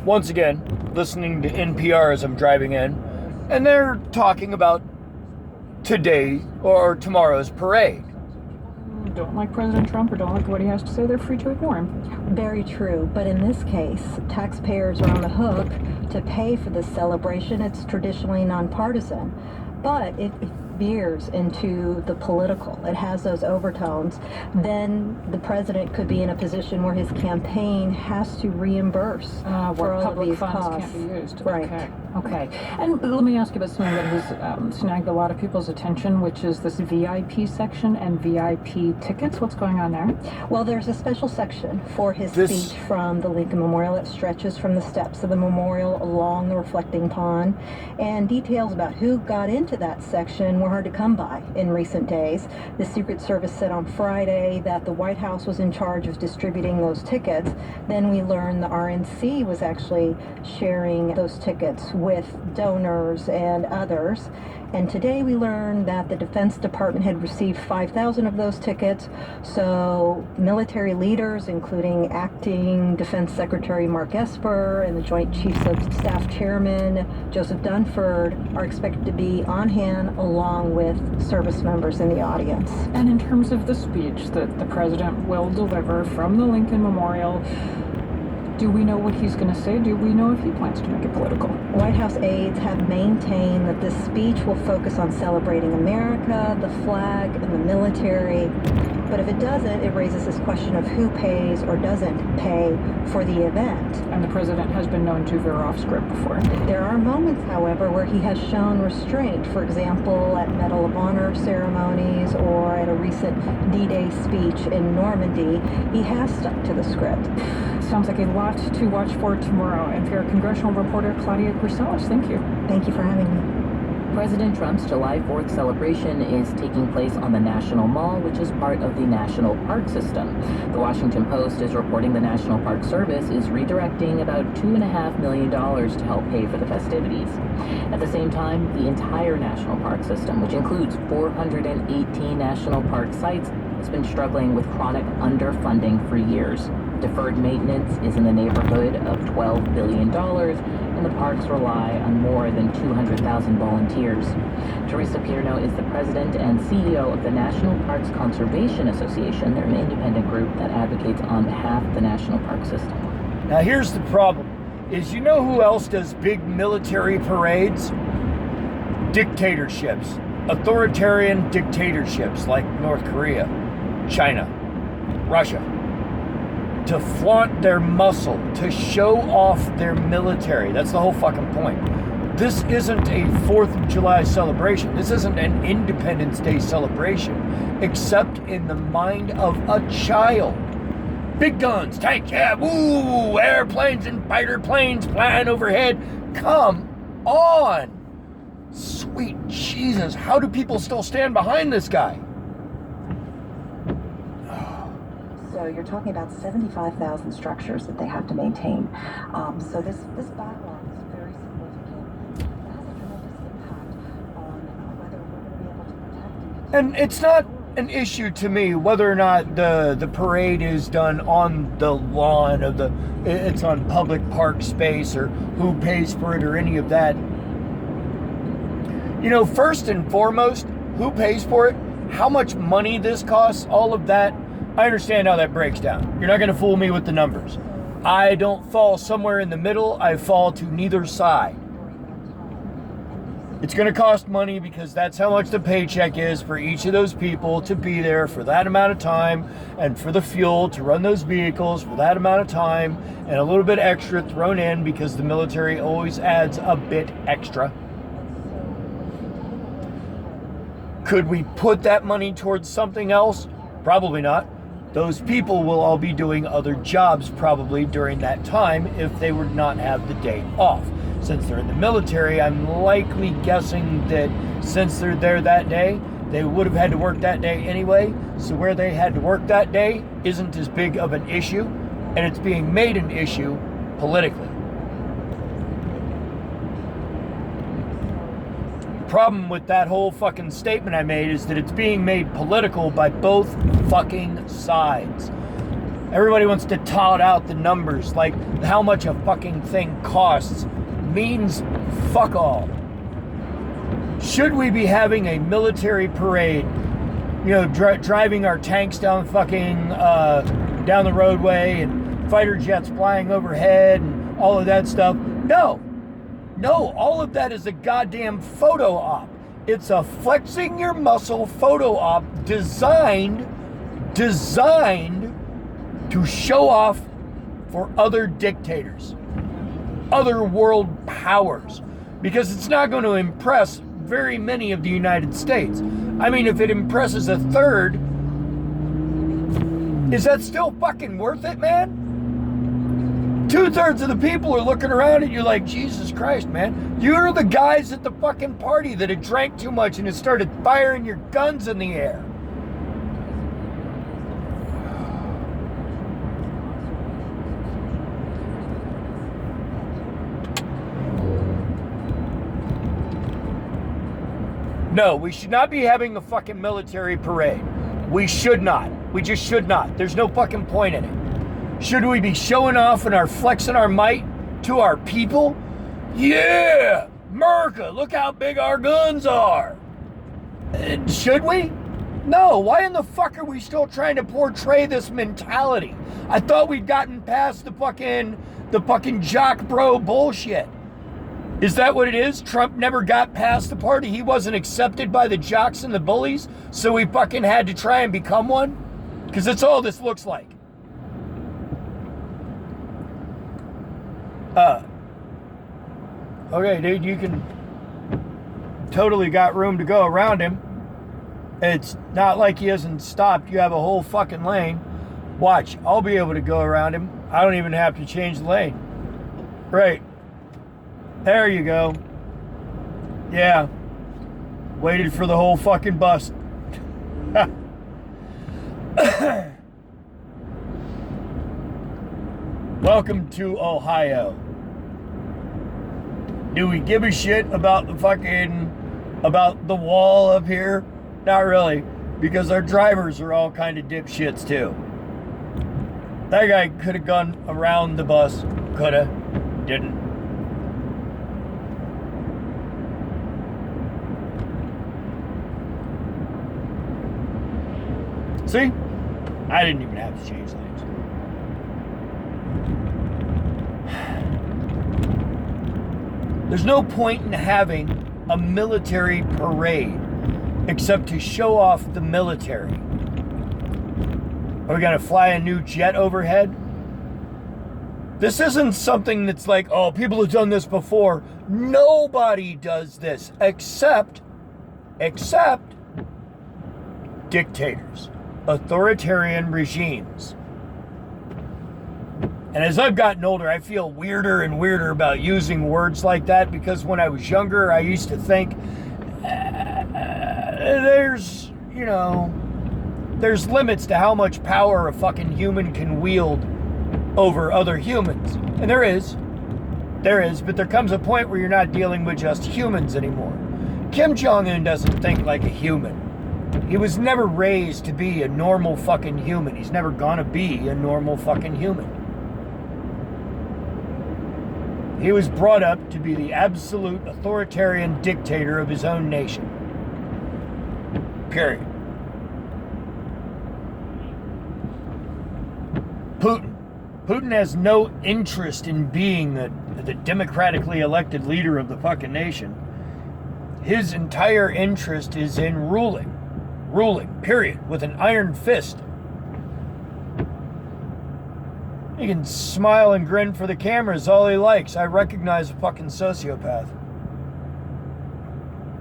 Once again, listening to NPR as I'm driving in, and they're talking about today or tomorrow's parade. Don't like President Trump or don't like what he has to say, they're free to ignore him. Very true, but in this case, taxpayers are on the hook to pay for this celebration. It's traditionally nonpartisan, but if it veers into the political, it has those overtones, then the president could be in a position where his campaign has to reimburse for all of these funds costs. Can't be used. Right. Okay. And let me ask you about something that has snagged a lot of people's attention, which is this VIP section and VIP tickets. What's going on there? Well, there's a special section for his speech from the Lincoln Memorial that stretches from the steps of the memorial along the reflecting pond, and details about who got into that section were hard to come by in recent days. The Secret Service said on Friday that the White House was in charge of distributing those tickets. Then we learned the RNC was actually sharing those tickets with donors and others. And today we learned that the Defense Department had received 5,000 of those tickets. So military leaders, including Acting Defense Secretary Mark Esper and the Joint Chiefs of Staff Chairman Joseph Dunford, are expected to be on hand along with service members in the audience. And in terms of the speech that the president will deliver from the Lincoln Memorial, do we know what he's going to say? Do we know if he plans to make it political? White House aides have maintained that this speech will focus on celebrating America, the flag, and the military. But if it doesn't, it raises this question of who pays or doesn't pay for the event. And the president has been known to veer off script before. There are moments, however, where he has shown restraint. For example, at Medal of Honor ceremonies or at a recent D-Day speech in Normandy, he has stuck to the script. Sounds like a lot to watch for tomorrow. NPR congressional reporter Claudia Grisales, thank you. Thank you for having me. President Trump's July 4th celebration is taking place on the National Mall, which is part of the National Park System. The Washington Post is reporting the National Park Service is redirecting about $2.5 million to help pay for the festivities. At the same time, the entire National Park System, which includes 418 national park sites, has been struggling with chronic underfunding for years. Deferred maintenance is in the neighborhood of $12 billion, and the parks rely on more than 200,000 volunteers. Teresa Pierno is the president and CEO of the National Parks Conservation Association. They're an independent group that advocates on behalf of the National Park System. Now here's the problem, is you know who else does big military parades? Dictatorships. Authoritarian dictatorships like North Korea, China, Russia. To flaunt their muscle, to show off their military. That's the whole fucking point. This isn't a 4th of July celebration. This isn't an Independence Day celebration, except in the mind of a child. Big guns, tanks, yeah, woo, airplanes and fighter planes flying overhead. Come on. Sweet Jesus, how do people still stand behind this guy? So you're talking about 75,000 structures that they have to maintain. So this backlog is very significant. It has a tremendous impact on whether we're going to be able to protect. And it's not an issue to me whether or not the parade is done on the lawn of it's on public park space or who pays for it or any of that. You know, first and foremost, who pays for it, how much money this costs, all of that. I understand how that breaks down. You're not going to fool me with the numbers. I don't fall somewhere in the middle. I fall to neither side. It's going to cost money because that's how much the paycheck is for each of those people to be there for that amount of time, and for the fuel to run those vehicles for that amount of time, and a little bit extra thrown in because the military always adds a bit extra. Could we put that money towards something else? Probably not. Those people will all be doing other jobs probably during that time if they would not have the day off. Since they're in the military, I'm likely guessing that since they're there that day, they would have had to work that day anyway. So where they had to work that day isn't as big of an issue, and it's being made an issue politically. Problem with that whole fucking statement I made is that it's being made political by both fucking sides. Everybody wants to tout out the numbers, like how much a fucking thing costs means fuck all. Should we be having a military parade, you know, driving our tanks down fucking down the roadway and fighter jets flying overhead and all of that stuff? No, all of that is a goddamn photo op. It's a flexing your muscle photo op designed to show off for other dictators, other world powers, because it's not going to impress very many of the United States. I mean, if it impresses a third, is that still fucking worth it, man? 2/3 of the people are looking around at you like, Jesus Christ, man. You're the guys at the fucking party that had drank too much and had started firing your guns in the air. No, we should not be having a fucking military parade. We should not. We just should not. There's no fucking point in it. Should we be showing off and flexing our might to our people? Yeah, America, look how big our guns are. Should we? No, why in the fuck are we still trying to portray this mentality? I thought we'd gotten past the fucking jock bro bullshit. Is that what it is? Trump never got past the party. He wasn't accepted by the jocks and the bullies, so we fucking had to try and become one? Because that's all this looks like. Okay, dude, you can totally got room to go around him. It's not like he hasn't stopped. You have a whole fucking lane. Watch, I'll be able to go around him. I don't even have to change the lane. Right. There you go. Yeah. Waited for the whole fucking bus. Welcome to Ohio. Do we give a shit about about the wall up here? Not really, because our drivers are all kind of dipshits too. That guy could have gone around the bus. Coulda. Didn't. See? I didn't even have to change lanes. There's no point in having a military parade except to show off the military. Are we going to fly a new jet overhead? This isn't something that's like, oh, people have done this before. Nobody does this except dictators, authoritarian regimes. And as I've gotten older, I feel weirder and weirder about using words like that, because when I was younger, I used to think there's limits to how much power a fucking human can wield over other humans. And there is, but there comes a point where you're not dealing with just humans anymore. Kim Jong-un doesn't think like a human. He was never raised to be a normal fucking human. He's never gonna be a normal fucking human. He was brought up to be the absolute authoritarian dictator of his own nation. Period. Putin has no interest in being the democratically elected leader of the fucking nation. His entire interest is in ruling, period, with an iron fist. He can smile and grin for the cameras all he likes. I recognize a fucking sociopath.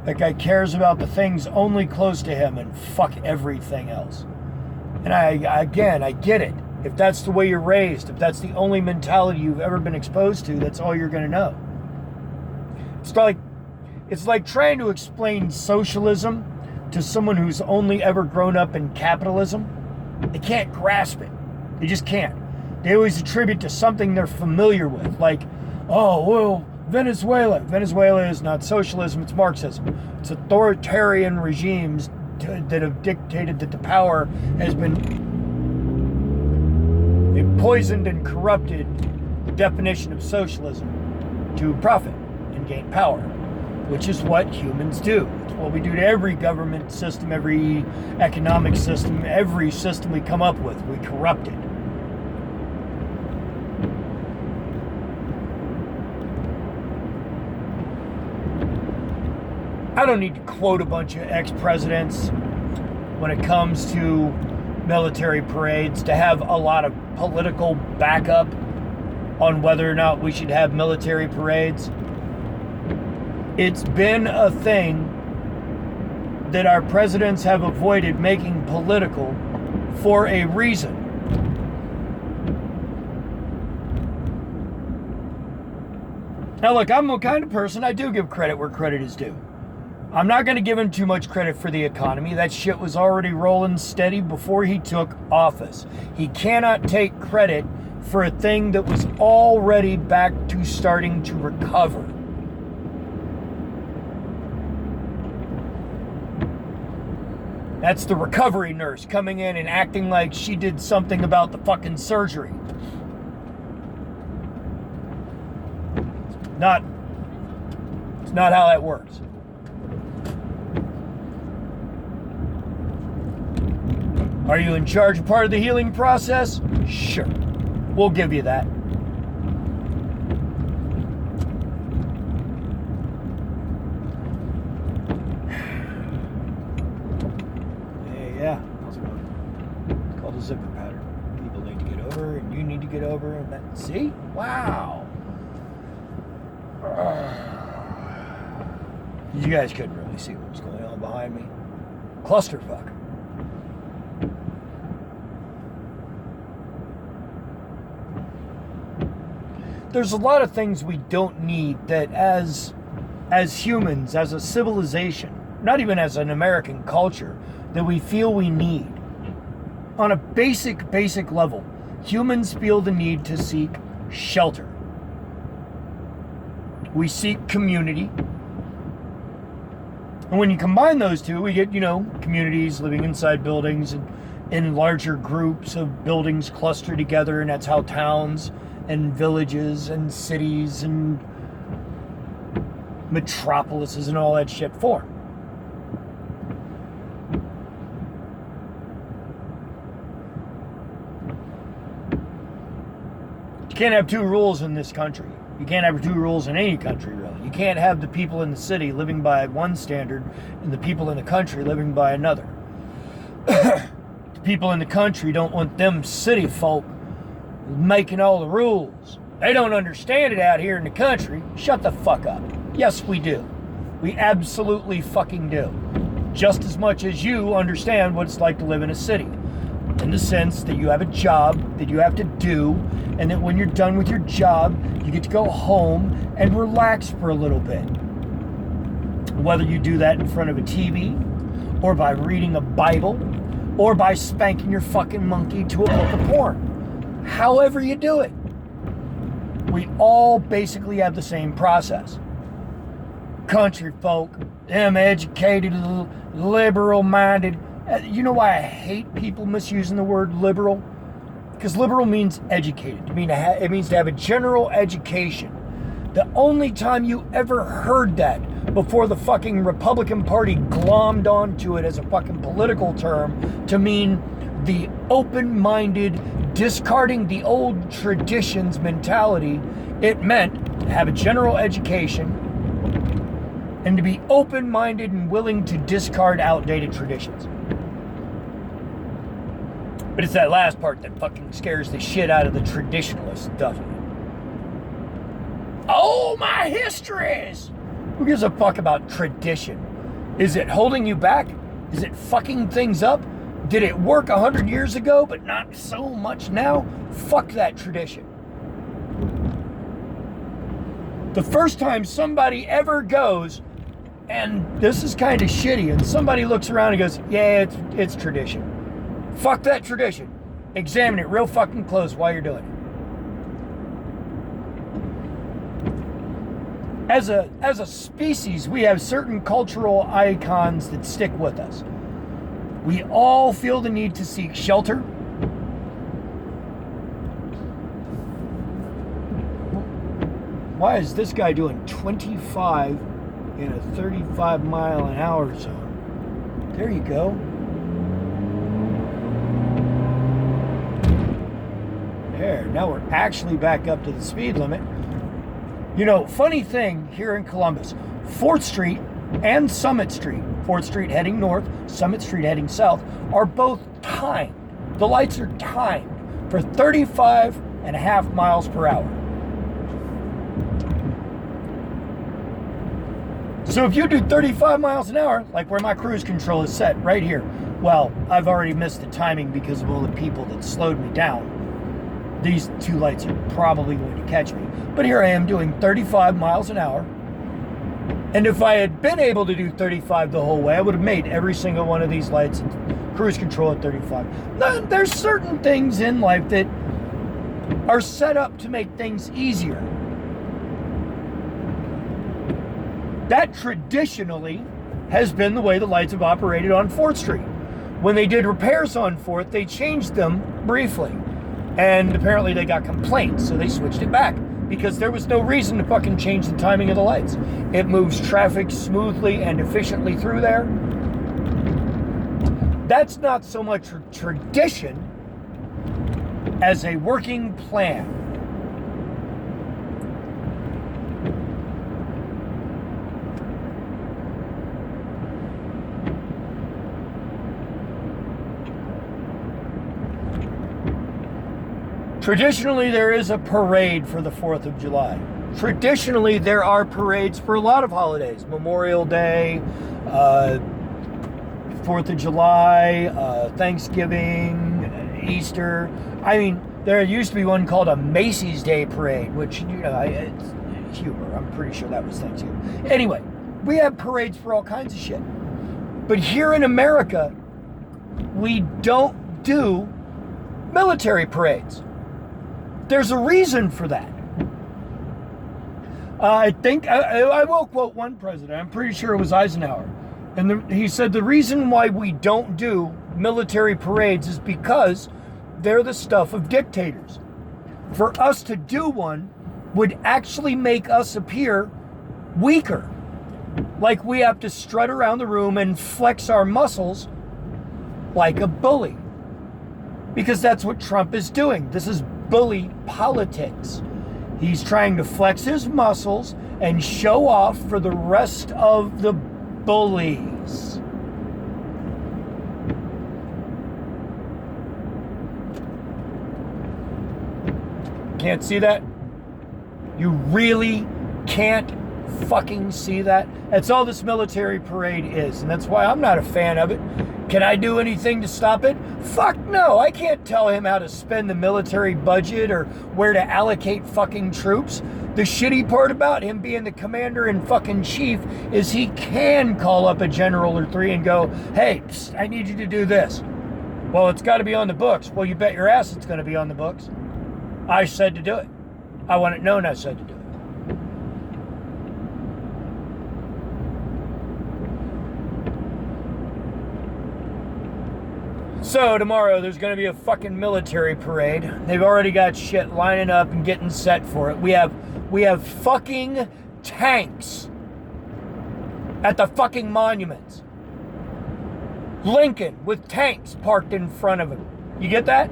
That guy cares about the things only close to him and fuck everything else. And I get it. If that's the way you're raised, if that's the only mentality you've ever been exposed to, that's all you're going to know. It's like trying to explain socialism to someone who's only ever grown up in capitalism. They can't grasp it. They just can't. They always attribute to something they're familiar with, like, oh, well, Venezuela. Venezuela is not socialism, it's Marxism. It's authoritarian regimes that have dictated that the power has been poisoned and corrupted the definition of socialism to profit and gain power, which is what humans do. It's what we do to every government system, every economic system, every system we come up with. We corrupt it. I don't need to quote a bunch of ex-presidents when it comes to military parades to have a lot of political backup on whether or not we should have military parades. It's been a thing that our presidents have avoided making political for a reason. Now look, I'm the kind of person, I do give credit where credit is due. I'm not going to give him too much credit for the economy. That shit was already rolling steady before he took office. He cannot take credit for a thing that was already back to starting to recover. That's the recovery nurse coming in and acting like she did something about the fucking surgery. It's not how that works. Are you in charge of part of the healing process? Sure. We'll give you that. Yeah. It's called a zipper pattern. People need to get over, and you need to get over, and that. See? Wow. You guys couldn't really see what was going on behind me. Clusterfuck. There's a lot of things we don't need that as humans, as a civilization, not even as an American culture, that we feel we need. On a basic level, humans feel the need to seek shelter. We seek community. And when you combine those two, we get, communities living inside buildings and in larger groups of buildings clustered together, and that's how towns and villages and cities and metropolises and all that shit form. You can't have two rules in this country. You can't have two rules in any country, really. You can't have the people in the city living by one standard and the people in the country living by another. The people in the country don't want them city folk making all the rules. They don't understand it out here in the country. Shut the fuck up. Yes, we do. We absolutely fucking do. Just as much as you understand what it's like to live in a city. In the sense that you have a job that you have to do, and that when you're done with your job, you get to go home and relax for a little bit. Whether you do that in front of a TV, or by reading a Bible, or by spanking your fucking monkey to a book of porn. However you do it. We all basically have the same process. Country folk, them educated, liberal-minded. You know why I hate people misusing the word liberal? Because liberal means educated. It means to have a general education. The only time you ever heard that before the fucking Republican Party glommed onto it as a fucking political term to mean the open-minded, discarding the old traditions mentality, it meant to have a general education and to be open-minded and willing to discard outdated traditions. But it's that last part that fucking scares the shit out of the traditionalists, doesn't it? Oh, my histories! Who gives a fuck about tradition? Is it holding you back? Is it fucking things up? Did it work 100 years ago, but not so much now? Fuck that tradition. The first time somebody ever goes, and this is kind of shitty, and somebody looks around and goes, yeah, it's tradition. Fuck that tradition. Examine it real fucking close while you're doing it. As a species, we have certain cultural icons that stick with us. We all feel the need to seek shelter. Why is this guy doing 25 in a 35 mile an hour zone? There you go. There, now we're actually back up to the speed limit. You know, funny thing here in Columbus, 4th Street and Summit Street, 4th Street heading north, Summit Street heading south, are both timed. The lights are timed for 35.5 miles per hour. So if you do 35 miles an hour, like where my cruise control is set, right here, well, I've already missed the timing because of all the people that slowed me down. These two lights are probably going to catch me. But here I am doing 35 miles an hour. And if I had been able to do 35 the whole way, I would have made every single one of these lights cruise control at 35. Now, there's certain things in life that are set up to make things easier. That traditionally has been the way the lights have operated on 4th Street. When they did repairs on 4th, they changed them briefly. And apparently they got complaints, so they switched it back. Because there was no reason to fucking change the timing of the lights. It moves traffic smoothly and efficiently through there. That's not so much a tradition as a working plan. Traditionally, there is a parade for the 4th of July. Traditionally, there are parades for a lot of holidays. Memorial Day, 4th of July, Thanksgiving, Easter. I mean, there used to be one called a Macy's Day Parade, which, you know, it's humor. I'm pretty sure that was Thanksgiving. Anyway, we have parades for all kinds of shit. But here in America, we don't do military parades. There's a reason for that. I think, I will quote one president, I'm pretty sure it was Eisenhower. And he said the reason why we don't do military parades is because they're the stuff of dictators. For us to do one would actually make us appear weaker. Like we have to strut around the room and flex our muscles like a bully. Because that's what Trump is doing. This is bully politics. He's trying to flex his muscles and show off for the rest of the bullies. Can't see that? You really can't fucking see that? That's all this military parade is, and that's why I'm not a fan of it. Can I do anything to stop it? Fuck no, I can't tell him how to spend the military budget or where to allocate fucking troops. The shitty part about him being the commander and fucking chief is he can call up a general or three and go, hey, psst, I need you to do this. Well, it's got to be on the books. Well, you bet your ass it's going to be on the books. I said to do it. I want it known I said to do it. So tomorrow there's going to be a fucking military parade. They've already got shit lining up and getting set for it. We have fucking tanks at the fucking monuments. Lincoln with tanks parked in front of him. You get that?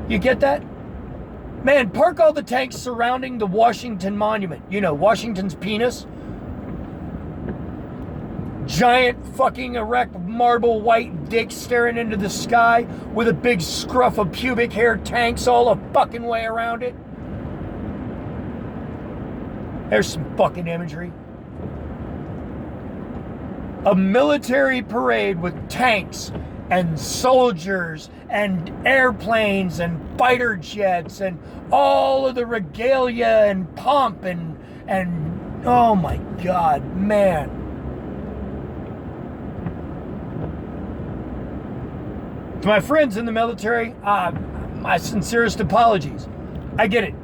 You get that? Man, park all the tanks surrounding the Washington Monument. You know, Washington's penis. Giant fucking erect marble white dick staring into the sky with a big scruff of pubic hair tanks all the fucking way around it. There's some fucking imagery. A military parade with tanks and soldiers and airplanes and fighter jets and all of the regalia and pomp and oh my God, man. To my friends in the military, my sincerest apologies. I get it.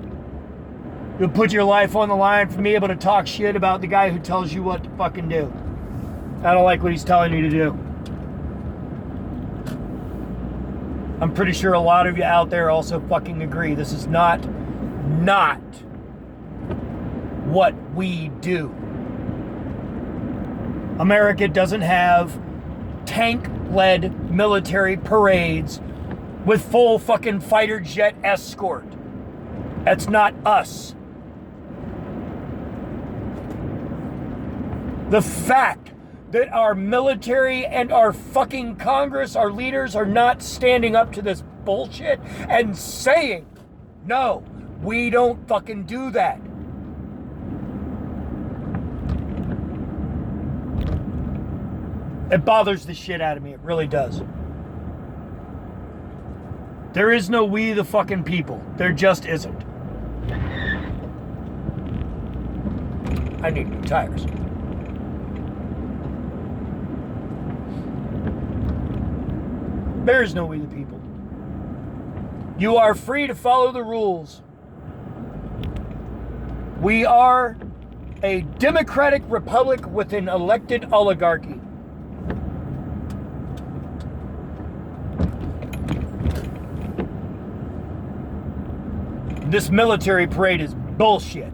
You'll put your life on the line for me able to talk shit about the guy who tells you what to fucking do. I don't like what he's telling you to do. I'm pretty sure a lot of you out there also fucking agree. This is not what we do. America doesn't have tank-led military parades with full fucking fighter jet escort. That's not us. The fact that our military and our fucking Congress, our leaders, are not standing up to this bullshit and saying, no, we don't fucking do that. It bothers the shit out of me. It really does. There is no we the fucking people. There just isn't. I need new tires. There is no we the people. You are free to follow the rules. We are a democratic republic with an elected oligarchy. This military parade is bullshit.